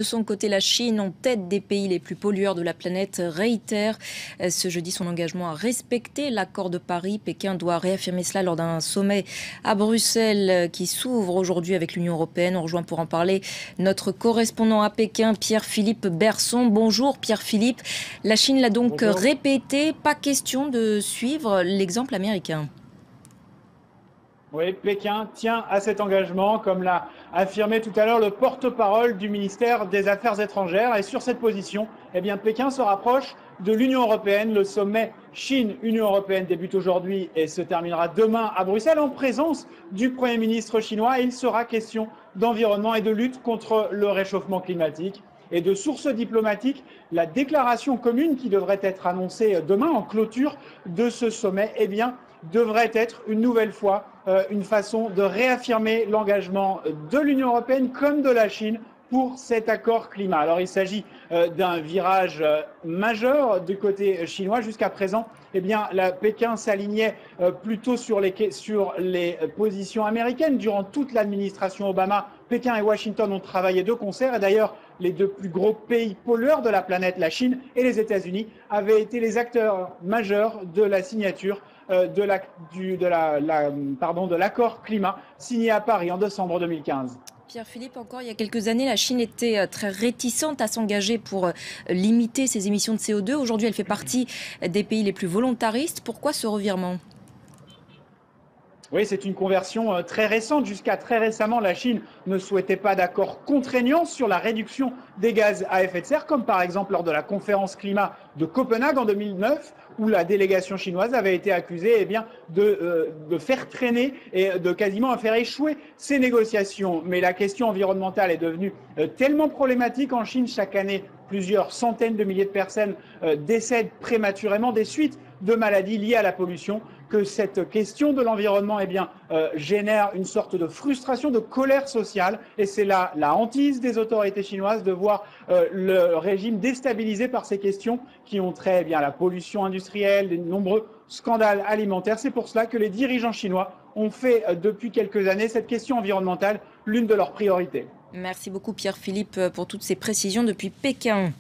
De son côté, la Chine, en tête des pays les plus pollueurs de la planète, réitère ce jeudi son engagement à respecter l'accord de Paris. Pékin doit réaffirmer cela lors d'un sommet à Bruxelles qui s'ouvre aujourd'hui avec l'Union européenne. On rejoint pour en parler notre correspondant à Pékin, Pierre-Philippe Berson. Bonjour Pierre-Philippe. La Chine l'a donc Bonjour. répété, pas question de suivre l'exemple américain. Oui, Pékin tient à cet engagement, comme l'a affirmé tout à l'heure le porte-parole du ministère des Affaires étrangères. Et sur cette position, eh bien, Pékin se rapproche de l'Union européenne. Le sommet Chine-Union européenne débute aujourd'hui et se terminera demain à Bruxelles en présence du Premier ministre chinois. Et il sera question d'environnement et de lutte contre le réchauffement climatique. Et de sources diplomatiques, la déclaration commune qui devrait être annoncée demain en clôture de ce sommet, eh bien, devrait être une nouvelle fois une façon de réaffirmer l'engagement de l'Union européenne comme de la Chine pour cet accord climat. Alors il s'agit d'un virage majeur du côté chinois. Jusqu'à présent, eh bien, Pékin s'alignait plutôt sur les positions américaines. Durant toute l'administration Obama, Pékin et Washington ont travaillé de concert. Et d'ailleurs, les deux plus gros pays pollueurs de la planète, la Chine et les États-Unis, avaient été les acteurs majeurs de la signature de l'accord climat signé à Paris en décembre 2015. Pierre-Philippe, encore il y a quelques années, la Chine était très réticente à s'engager pour limiter ses émissions de CO2. Aujourd'hui, elle fait partie des pays les plus volontaristes. Pourquoi ce revirement ? Oui, c'est une conversion très récente. Jusqu'à très récemment, la Chine ne souhaitait pas d'accord contraignant sur la réduction des gaz à effet de serre, comme par exemple lors de la conférence climat de Copenhague en 2009, où la délégation chinoise avait été accusée eh bien, de faire traîner et de quasiment faire échouer ces négociations. Mais la question environnementale est devenue tellement problématique en Chine chaque année. Plusieurs centaines de milliers de personnes décèdent prématurément des suites de maladies liées à la pollution, que cette question de l'environnement eh génère une sorte de frustration, de colère sociale. Et c'est là la hantise des autorités chinoises de voir le régime déstabilisé par ces questions qui ont trait à la pollution industrielle, des nombreux scandales alimentaires. C'est pour cela que les dirigeants chinois ont fait depuis quelques années cette question environnementale l'une de leurs priorités. Merci beaucoup Pierre-Philippe pour toutes ces précisions depuis Pékin.